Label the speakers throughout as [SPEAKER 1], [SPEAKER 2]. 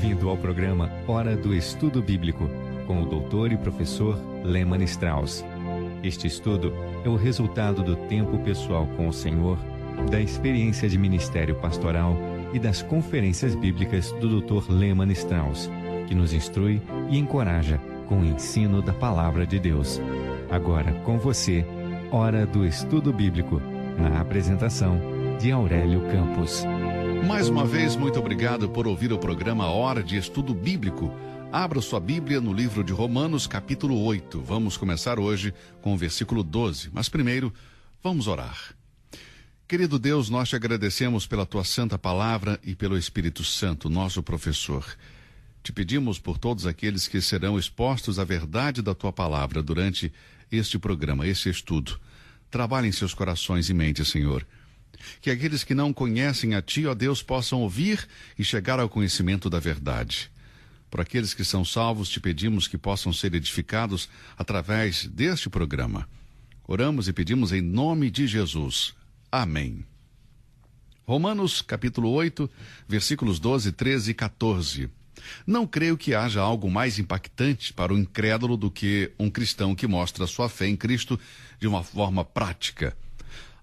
[SPEAKER 1] Bem-vindo ao programa Hora do Estudo Bíblico, com o doutor e professor Lehmann Strauss. Este estudo é o resultado do tempo pessoal com o Senhor, da experiência de ministério pastoral e das conferências bíblicas do Dr. Lehmann Strauss, que nos instrui e encoraja com o ensino da Palavra de Deus. Agora com você, Hora do Estudo Bíblico, na apresentação de Aurélio Campos.
[SPEAKER 2] Mais uma vez, muito obrigado por ouvir o programa Hora de Estudo Bíblico. Abra sua Bíblia no livro de Romanos, capítulo 8. Vamos começar hoje com o versículo 12. Mas primeiro, vamos orar. Querido Deus, nós te agradecemos pela tua santa palavra e pelo Espírito Santo, nosso professor. Te pedimos por todos aqueles que serão expostos à verdade da tua palavra durante este programa, este estudo. Trabalhe em seus corações e mentes, Senhor. Que aqueles que não conhecem a Ti, ó Deus, possam ouvir e chegar ao conhecimento da verdade. Por aqueles que são salvos, te pedimos que possam ser edificados através deste programa. Oramos e pedimos em nome de Jesus. Amém. Romanos, capítulo 8, versículos 12, 13 e 14. Não creio que haja algo mais impactante para o incrédulo do que um cristão que mostra sua fé em Cristo de uma forma prática.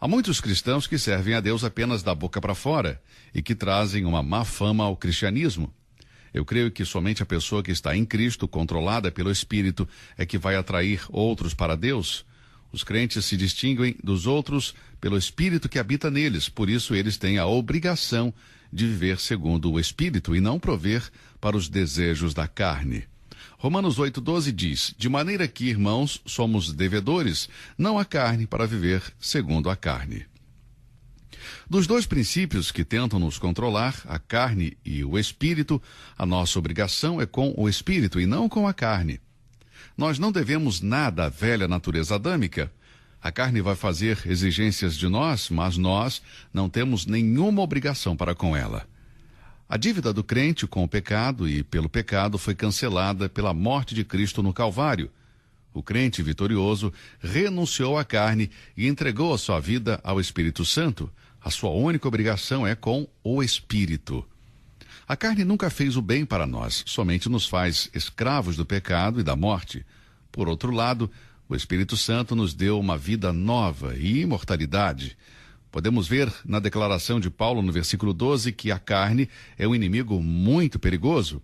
[SPEAKER 2] Há muitos cristãos que servem a Deus apenas da boca para fora e que trazem uma má fama ao cristianismo. Eu creio que somente a pessoa que está em Cristo, controlada pelo Espírito, é que vai atrair outros para Deus. Os crentes se distinguem dos outros pelo Espírito que habita neles, por isso eles têm a obrigação de viver segundo o Espírito e não prover para os desejos da carne. Romanos 8,12 diz: de maneira que, irmãos, somos devedores, não à carne, para viver segundo a carne. Dos dois princípios que tentam nos controlar, a carne e o Espírito, a nossa obrigação é com o Espírito e não com a carne. Nós não devemos nada à velha natureza adâmica. A carne vai fazer exigências de nós, mas nós não temos nenhuma obrigação para com ela. A dívida do crente com o pecado e pelo pecado foi cancelada pela morte de Cristo no Calvário. O crente vitorioso renunciou à carne e entregou a sua vida ao Espírito Santo. A sua única obrigação é com o Espírito. A carne nunca fez o bem para nós, somente nos faz escravos do pecado e da morte. Por outro lado, o Espírito Santo nos deu uma vida nova e imortalidade. Podemos ver na declaração de Paulo no versículo 12 que a carne é um inimigo muito perigoso.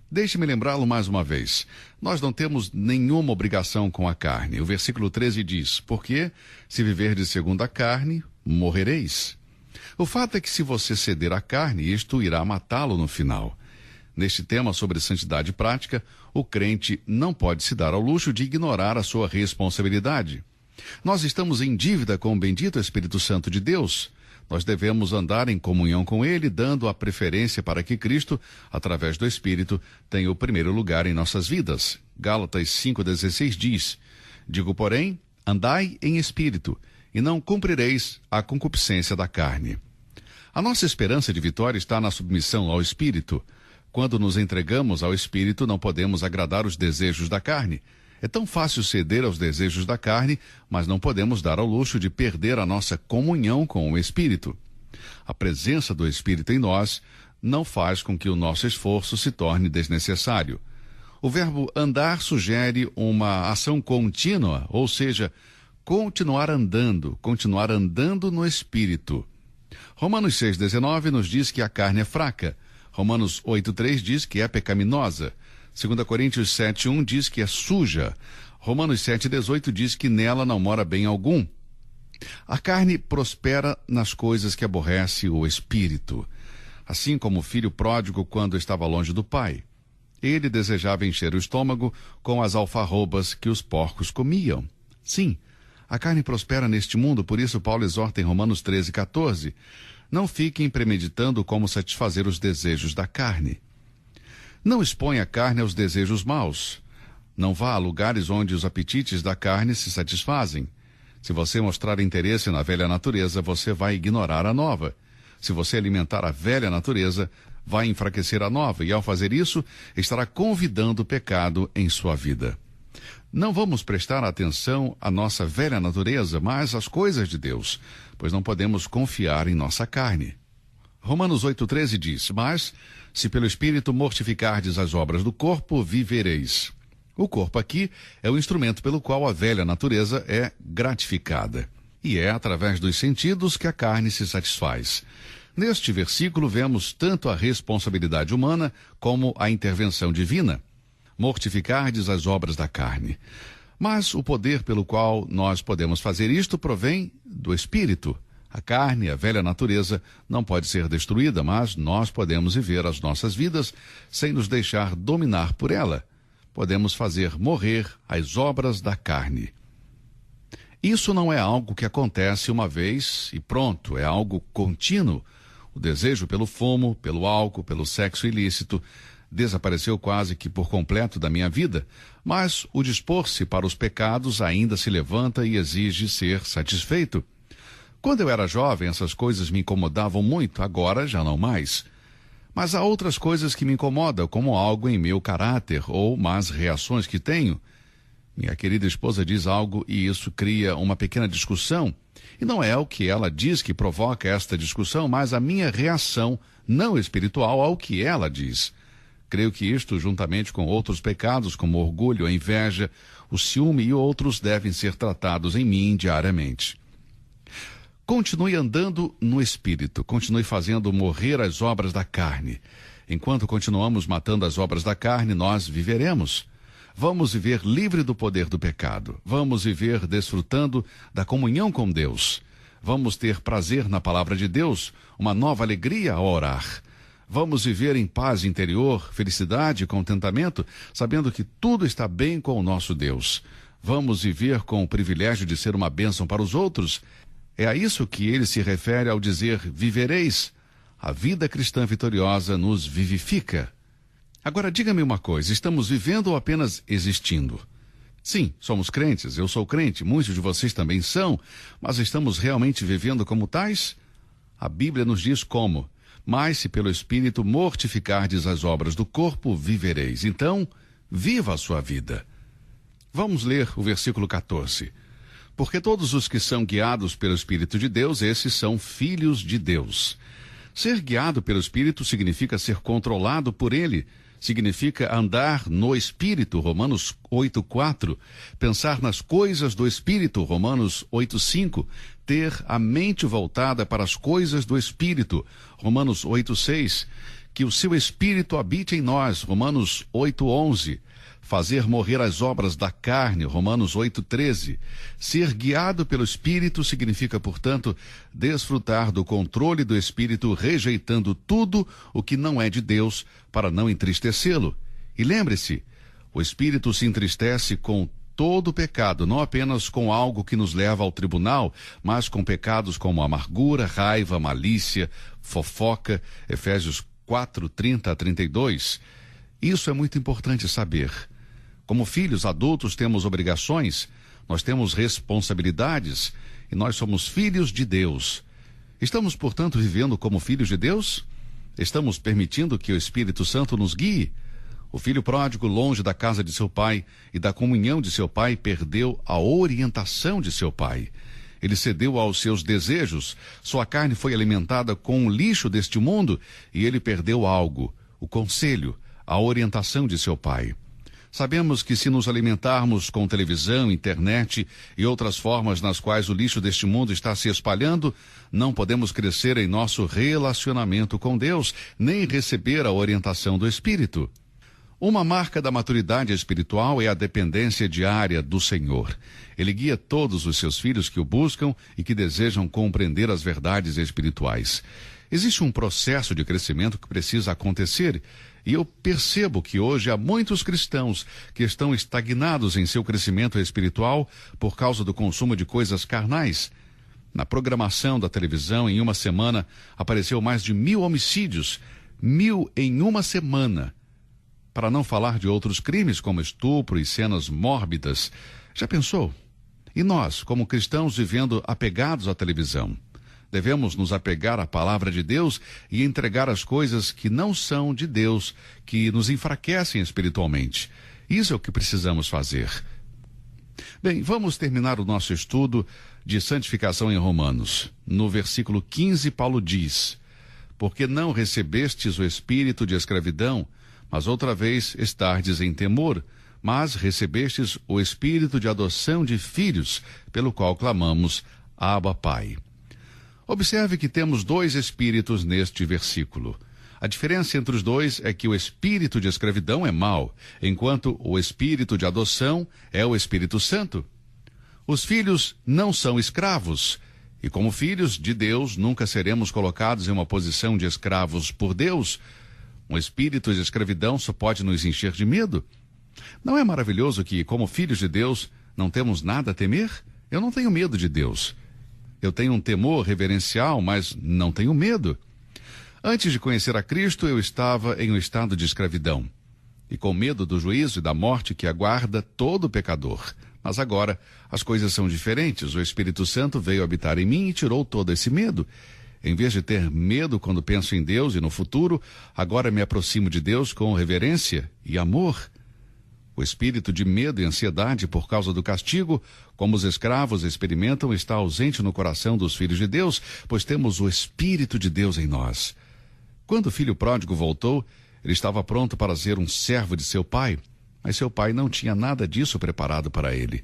[SPEAKER 2] Deixe-me lembrá-lo mais uma vez. Nós não temos nenhuma obrigação com a carne. O versículo 13 diz: porque se viverdes segundo a carne, morrereis. O fato é que se você ceder à carne, isto irá matá-lo no final. Neste tema sobre santidade prática, o crente não pode se dar ao luxo de ignorar a sua responsabilidade. Nós estamos em dívida com o bendito Espírito Santo de Deus. Nós devemos andar em comunhão com Ele, dando a preferência para que Cristo, através do Espírito, tenha o primeiro lugar em nossas vidas. Gálatas 5,16 diz: digo, porém, andai em Espírito, e não cumprireis a concupiscência da carne. A nossa esperança de vitória está na submissão ao Espírito. Quando nos entregamos ao Espírito, não podemos agradar os desejos da carne. É tão fácil ceder aos desejos da carne, mas não podemos dar ao luxo de perder a nossa comunhão com o Espírito. A presença do Espírito em nós não faz com que o nosso esforço se torne desnecessário. O verbo andar sugere uma ação contínua, ou seja, continuar andando no Espírito. Romanos 6,19 nos diz que a carne é fraca. Romanos 8,3 diz que é pecaminosa. 2 Coríntios 7,1 diz que é suja. Romanos 7,18 diz que nela não mora bem algum. A carne prospera nas coisas que aborrece o Espírito. Assim como o filho pródigo quando estava longe do pai. Ele desejava encher o estômago com as alfarrobas que os porcos comiam. Sim, a carne prospera neste mundo, por isso Paulo exorta em Romanos 13,14. Não fiquem premeditando como satisfazer os desejos da carne. Não exponha a carne aos desejos maus. Não vá a lugares onde os apetites da carne se satisfazem. Se você mostrar interesse na velha natureza, você vai ignorar a nova. Se você alimentar a velha natureza, vai enfraquecer a nova, e ao fazer isso, estará convidando o pecado em sua vida. Não vamos prestar atenção à nossa velha natureza, mas às coisas de Deus, pois não podemos confiar em nossa carne. Romanos 8,13 diz: mas, se pelo Espírito mortificardes as obras do corpo, vivereis. O corpo aqui é o instrumento pelo qual a velha natureza é gratificada. E é através dos sentidos que a carne se satisfaz. Neste versículo vemos tanto a responsabilidade humana como a intervenção divina. Mortificardes as obras da carne. Mas o poder pelo qual nós podemos fazer isto provém do Espírito. A carne, a velha natureza, não pode ser destruída, mas nós podemos viver as nossas vidas sem nos deixar dominar por ela. Podemos fazer morrer as obras da carne. Isso não é algo que acontece uma vez e pronto, é algo contínuo. O desejo pelo fumo, pelo álcool, pelo sexo ilícito desapareceu quase que por completo da minha vida, mas o dispor-se para os pecados ainda se levanta e exige ser satisfeito. Quando eu era jovem, essas coisas me incomodavam muito, agora já não mais. Mas há outras coisas que me incomodam, como algo em meu caráter ou más reações que tenho. Minha querida esposa diz algo e isso cria uma pequena discussão. E não é o que ela diz que provoca esta discussão, mas a minha reação não espiritual ao que ela diz. Creio que isto, juntamente com outros pecados, como o orgulho, a inveja, o ciúme e outros, devem ser tratados em mim diariamente. Continue andando no Espírito, continue fazendo morrer as obras da carne. Enquanto continuamos matando as obras da carne, nós viveremos. Vamos viver livre do poder do pecado. Vamos viver desfrutando da comunhão com Deus. Vamos ter prazer na palavra de Deus, uma nova alegria ao orar. Vamos viver em paz interior, felicidade e contentamento, sabendo que tudo está bem com o nosso Deus. Vamos viver com o privilégio de ser uma bênção para os outros. É a isso que ele se refere ao dizer vivereis. A vida cristã vitoriosa nos vivifica. Agora diga-me uma coisa, estamos vivendo ou apenas existindo? Sim, somos crentes, eu sou crente, muitos de vocês também são, mas estamos realmente vivendo como tais? A Bíblia nos diz como: mas se pelo Espírito mortificardes as obras do corpo, vivereis. Então, viva a sua vida. Vamos ler o versículo 14. Porque todos os que são guiados pelo Espírito de Deus, esses são filhos de Deus. Ser guiado pelo Espírito significa ser controlado por Ele. Significa andar no Espírito, Romanos 8,4. Pensar nas coisas do Espírito, Romanos 8,5. Ter a mente voltada para as coisas do Espírito, Romanos 8,6. Que o seu Espírito habite em nós, Romanos 8,11. Fazer morrer as obras da carne, Romanos 8,13. Ser guiado pelo Espírito significa, portanto, desfrutar do controle do Espírito, rejeitando tudo o que não é de Deus, para não entristecê-lo. E lembre-se, o Espírito se entristece com todo o pecado, não apenas com algo que nos leva ao tribunal, mas com pecados como amargura, raiva, malícia, fofoca, Efésios 4:30-32. Isso é muito importante saber. Como filhos adultos temos obrigações, nós temos responsabilidades e nós somos filhos de Deus. Estamos, portanto, vivendo como filhos de Deus? Estamos permitindo que o Espírito Santo nos guie? O filho pródigo, longe da casa de seu pai e da comunhão de seu pai, perdeu a orientação de seu pai. Ele cedeu aos seus desejos, sua carne foi alimentada com o lixo deste mundo e ele perdeu algo, o conselho, a orientação de seu pai. Sabemos que se nos alimentarmos com televisão, internet e outras formas nas quais o lixo deste mundo está se espalhando, não podemos crescer em nosso relacionamento com Deus, nem receber a orientação do Espírito. Uma marca da maturidade espiritual é a dependência diária do Senhor. Ele guia todos os seus filhos que o buscam e que desejam compreender as verdades espirituais. Existe um processo de crescimento que precisa acontecer, e eu percebo que hoje há muitos cristãos que estão estagnados em seu crescimento espiritual por causa do consumo de coisas carnais. Na programação da televisão, em uma semana, apareceu mais de 1.000 homicídios, 1.000 em uma semana. Para não falar de outros crimes como estupro e cenas mórbidas. Já pensou? E nós, como cristãos vivendo apegados à televisão? Devemos nos apegar à palavra de Deus e entregar as coisas que não são de Deus, que nos enfraquecem espiritualmente. Isso é o que precisamos fazer. Bem, vamos terminar o nosso estudo de santificação em Romanos. No versículo 15, Paulo diz: porque não recebestes o espírito de escravidão, mas outra vez estardes em temor, mas recebestes o espírito de adoção de filhos, pelo qual clamamos, Abba, Pai. Observe que temos dois espíritos neste versículo. A diferença entre os dois é que o espírito de escravidão é mau, enquanto o espírito de adoção é o Espírito Santo. Os filhos não são escravos, e como filhos de Deus nunca seremos colocados em uma posição de escravos por Deus. Um espírito de escravidão só pode nos encher de medo. Não é maravilhoso que, como filhos de Deus, não temos nada a temer? Eu não tenho medo de Deus. Eu tenho um temor reverencial, mas não tenho medo. Antes de conhecer a Cristo, eu estava em um estado de escravidão, e com medo do juízo e da morte que aguarda todo pecador. Mas agora, as coisas são diferentes. O Espírito Santo veio habitar em mim e tirou todo esse medo. Em vez de ter medo quando penso em Deus e no futuro, agora me aproximo de Deus com reverência e amor. O espírito de medo e ansiedade por causa do castigo, como os escravos experimentam, está ausente no coração dos filhos de Deus, pois temos o Espírito de Deus em nós. Quando o filho pródigo voltou, ele estava pronto para ser um servo de seu pai, mas seu pai não tinha nada disso preparado para ele.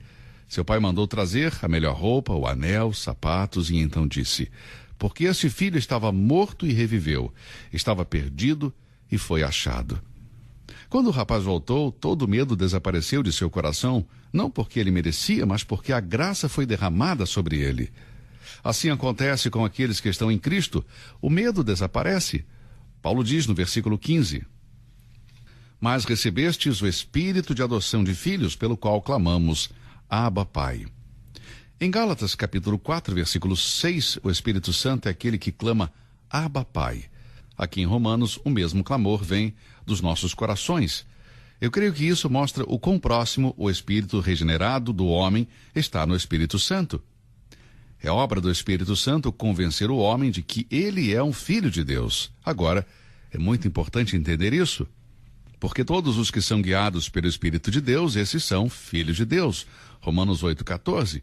[SPEAKER 2] Seu pai mandou trazer a melhor roupa, o anel, sapatos, e então disse: porque este filho estava morto e reviveu, estava perdido e foi achado. Quando o rapaz voltou, todo o medo desapareceu de seu coração, não porque ele merecia, mas porque a graça foi derramada sobre ele. Assim acontece com aqueles que estão em Cristo. O medo desaparece. Paulo diz no versículo 15: mas recebestes o espírito de adoção de filhos, pelo qual clamamos, Abba, Pai. Em Gálatas capítulo 4, versículo 6, o Espírito Santo é aquele que clama, Abba, Pai. Aqui em Romanos, o mesmo clamor vem dos nossos corações. Eu creio que isso mostra o quão próximo o espírito regenerado do homem está no Espírito Santo. É obra do Espírito Santo convencer o homem de que ele é um filho de Deus. Agora, é muito importante entender isso, porque todos os que são guiados pelo Espírito de Deus, esses são filhos de Deus. Romanos 8,14.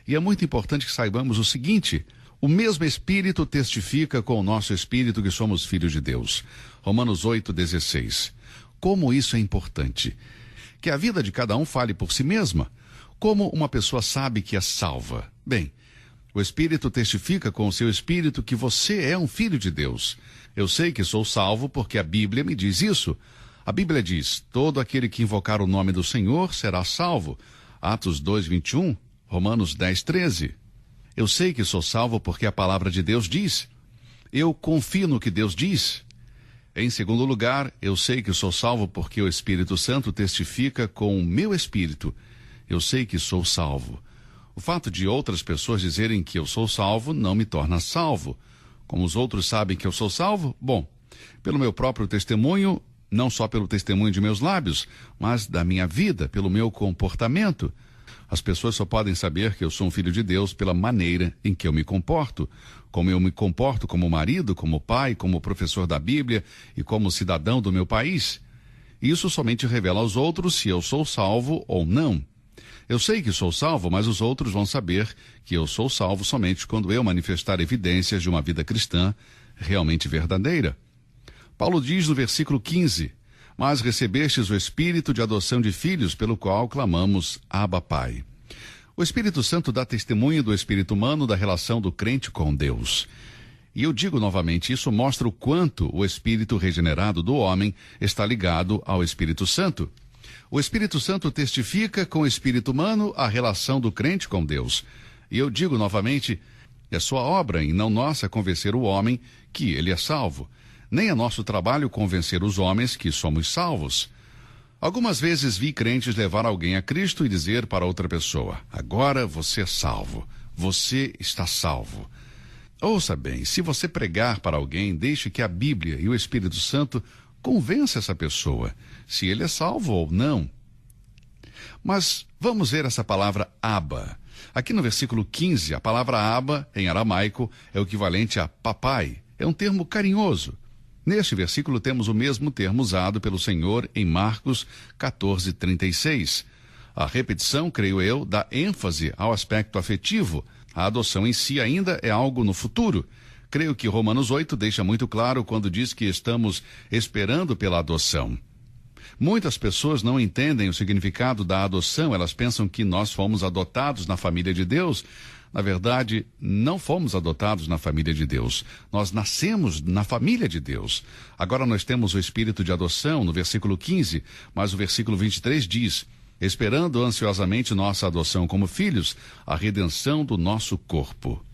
[SPEAKER 2] E é muito importante que saibamos o seguinte: o mesmo Espírito testifica com o nosso Espírito que somos filhos de Deus. Romanos 8,16. Como isso é importante? Que a vida de cada um fale por si mesma. Como uma pessoa sabe que é salva? Bem, o Espírito testifica com o seu Espírito que você é um filho de Deus. Eu sei que sou salvo porque a Bíblia me diz isso. A Bíblia diz, todo aquele que invocar o nome do Senhor será salvo. Atos 2:21, Romanos 10:13. Eu sei que sou salvo porque a palavra de Deus diz. Eu confio no que Deus diz. Em segundo lugar, eu sei que sou salvo porque o Espírito Santo testifica com o meu espírito. Eu sei que sou salvo. O fato de outras pessoas dizerem que eu sou salvo não me torna salvo. Como os outros sabem que eu sou salvo? Bom, pelo meu próprio testemunho, não só pelo testemunho de meus lábios, mas da minha vida, pelo meu comportamento. As pessoas só podem saber que eu sou um filho de Deus pela maneira em que eu me comporto. Como eu me comporto como marido, como pai, como professor da Bíblia e como cidadão do meu país. Isso somente revela aos outros se eu sou salvo ou não. Eu sei que sou salvo, mas os outros vão saber que eu sou salvo somente quando eu manifestar evidências de uma vida cristã realmente verdadeira. Paulo diz no versículo 15, mas recebestes o Espírito de adoção de filhos, pelo qual clamamos, Abba, Pai. O Espírito Santo dá testemunho do espírito humano da relação do crente com Deus. E eu digo novamente, isso mostra o quanto o espírito regenerado do homem está ligado ao Espírito Santo. O Espírito Santo testifica com o espírito humano a relação do crente com Deus. E eu digo novamente, é sua obra e não nossa convencer o homem que ele é salvo. Nem é nosso trabalho convencer os homens que somos salvos. Algumas vezes vi crentes levar alguém a Cristo e dizer para outra pessoa, agora você é salvo, você está salvo. Ouça bem, se você pregar para alguém, deixe que a Bíblia e o Espírito Santo convença essa pessoa, se ele é salvo ou não. Mas vamos ver essa palavra Abba. Aqui no versículo 15, a palavra Abba, em aramaico, é o equivalente a papai. É um termo carinhoso. Neste versículo temos o mesmo termo usado pelo Senhor em Marcos 14:36. A repetição, creio eu, dá ênfase ao aspecto afetivo. A adoção em si ainda é algo no futuro. Creio que Romanos 8 deixa muito claro quando diz que estamos esperando pela adoção. Muitas pessoas não entendem o significado da adoção, elas pensam que nós fomos adotados na família de Deus. Na verdade, não fomos adotados na família de Deus. Nós nascemos na família de Deus. Agora nós temos o espírito de adoção no versículo 15, mas o versículo 23 diz: esperando ansiosamente nossa adoção como filhos, a redenção do nosso corpo.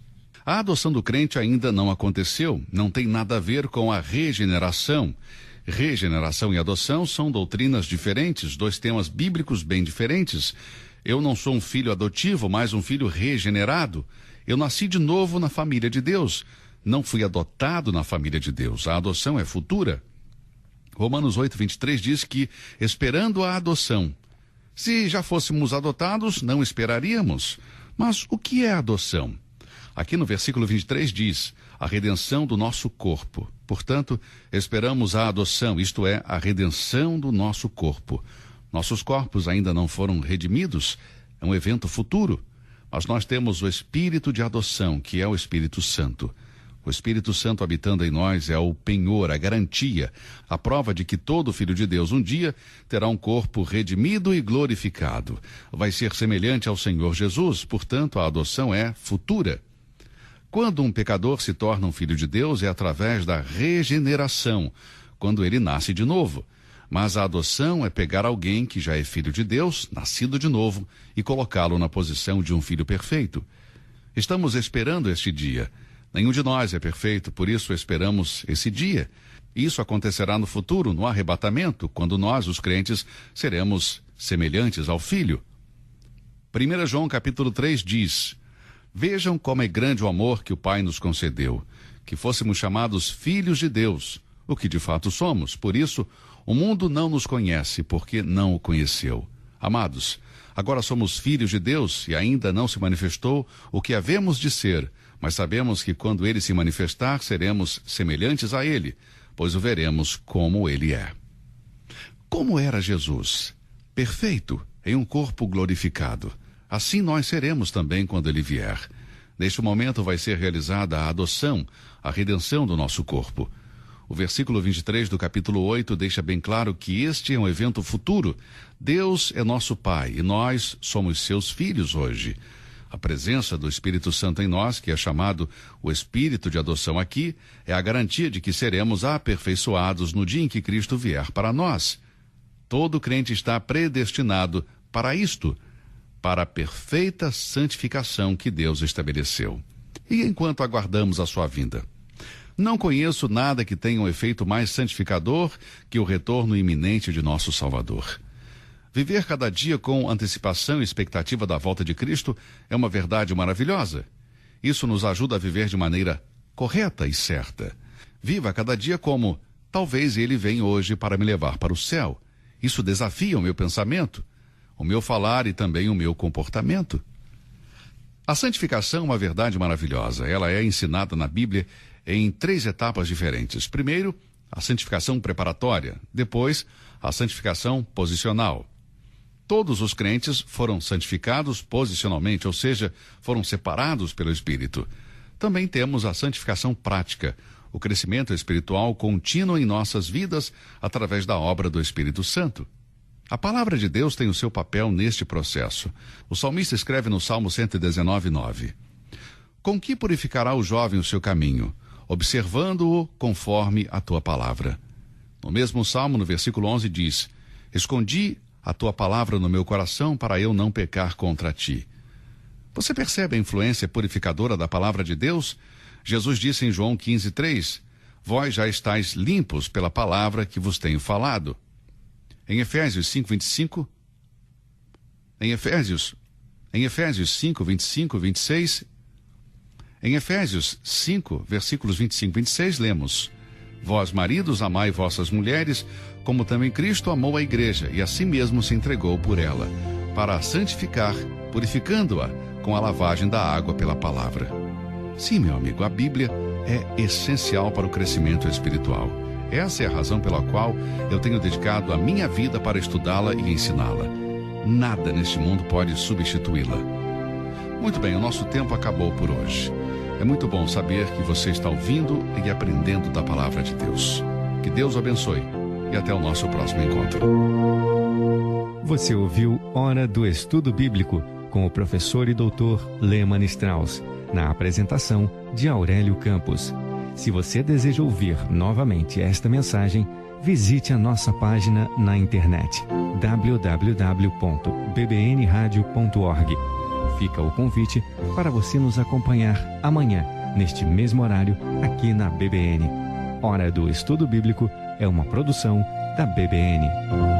[SPEAKER 2] A adoção do crente ainda não aconteceu, não tem nada a ver com a regeneração. Regeneração e adoção são doutrinas diferentes, dois temas bíblicos bem diferentes. Eu não sou um filho adotivo, mas um filho regenerado. Eu nasci de novo na família de Deus. Não fui adotado na família de Deus. A adoção é futura. Romanos 8, 23 diz que, esperando a adoção. Se já fôssemos adotados, não esperaríamos. Mas o que é adoção? Aqui no versículo 23 diz, a redenção do nosso corpo. Portanto, esperamos a adoção, isto é, a redenção do nosso corpo. Nossos corpos ainda não foram redimidos, é um evento futuro, mas nós temos o Espírito de adoção, que é o Espírito Santo. O Espírito Santo habitando em nós é o penhor, a garantia, a prova de que todo filho de Deus um dia terá um corpo redimido e glorificado. Vai ser semelhante ao Senhor Jesus, portanto a adoção é futura. Quando um pecador se torna um filho de Deus é através da regeneração, quando ele nasce de novo. Mas a adoção é pegar alguém que já é filho de Deus, nascido de novo, e colocá-lo na posição de um filho perfeito. Estamos esperando este dia. Nenhum de nós é perfeito, por isso esperamos esse dia. Isso acontecerá no futuro, no arrebatamento, quando nós, os crentes, seremos semelhantes ao Filho. 1 João capítulo 3 diz: vejam como é grande o amor que o Pai nos concedeu, que fôssemos chamados filhos de Deus, o que de fato somos. Por isso, o mundo não nos conhece, porque não o conheceu. Amados, agora somos filhos de Deus e ainda não se manifestou o que havemos de ser, mas sabemos que quando ele se manifestar, seremos semelhantes a ele, pois o veremos como ele é. Como era Jesus? Perfeito, em um corpo glorificado. Assim nós seremos também quando ele vier. Neste momento vai ser realizada a adoção, a redenção do nosso corpo. O versículo 23 do capítulo 8 deixa bem claro que este é um evento futuro. Deus é nosso Pai e nós somos seus filhos hoje. A presença do Espírito Santo em nós, que é chamado o Espírito de adoção aqui, é a garantia de que seremos aperfeiçoados no dia em que Cristo vier para nós. Todo crente está predestinado para isto, para a perfeita santificação que Deus estabeleceu. E enquanto aguardamos a sua vinda? Não conheço nada que tenha um efeito mais santificador que o retorno iminente de nosso Salvador. Viver cada dia com antecipação e expectativa da volta de Cristo é uma verdade maravilhosa. Isso nos ajuda a viver de maneira correta e certa. Viva cada dia como, talvez ele venha hoje para me levar para o céu. Isso desafia o meu pensamento, o meu falar e também o meu comportamento. A santificação é uma verdade maravilhosa. Ela é ensinada na Bíblia em 3 etapas diferentes. Primeiro, a santificação preparatória. Depois, a santificação posicional. Todos os crentes foram santificados posicionalmente, ou seja, foram separados pelo Espírito. Também temos a santificação prática, o crescimento espiritual contínuo em nossas vidas através da obra do Espírito Santo. A palavra de Deus tem o seu papel neste processo. O salmista escreve no Salmo 119:9. Com que purificará o jovem o seu caminho? Observando-o conforme a tua palavra. No mesmo Salmo, no versículo 11, diz: escondi a tua palavra no meu coração para eu não pecar contra ti. Você percebe a influência purificadora da palavra de Deus? Jesus disse em João 15:3, vós já estáis limpos pela palavra que vos tenho falado. Em Efésios 5:25, em Efésios 5:25, 26, em Efésios 5, versículos 25 e 26, lemos: vós, maridos, amai vossas mulheres, como também Cristo amou a igreja e a si mesmo se entregou por ela, para a santificar, purificando-a com a lavagem da água pela palavra. Sim, meu amigo, a Bíblia é essencial para o crescimento espiritual. Essa é a razão pela qual eu tenho dedicado a minha vida para estudá-la e ensiná-la. Nada neste mundo pode substituí-la. Muito bem, o nosso tempo acabou por hoje. É muito bom saber que você está ouvindo e aprendendo da palavra de Deus. Que Deus o abençoe e até o nosso próximo encontro.
[SPEAKER 1] Você ouviu Hora do Estudo Bíblico com o professor e doutor Lehmann Strauss, na apresentação de Aurélio Campos. Se você deseja ouvir novamente esta mensagem, visite a nossa página na internet www.bbnradio.org. Fica o convite para você nos acompanhar amanhã, neste mesmo horário, aqui na BBN. Hora do Estudo Bíblico é uma produção da BBN.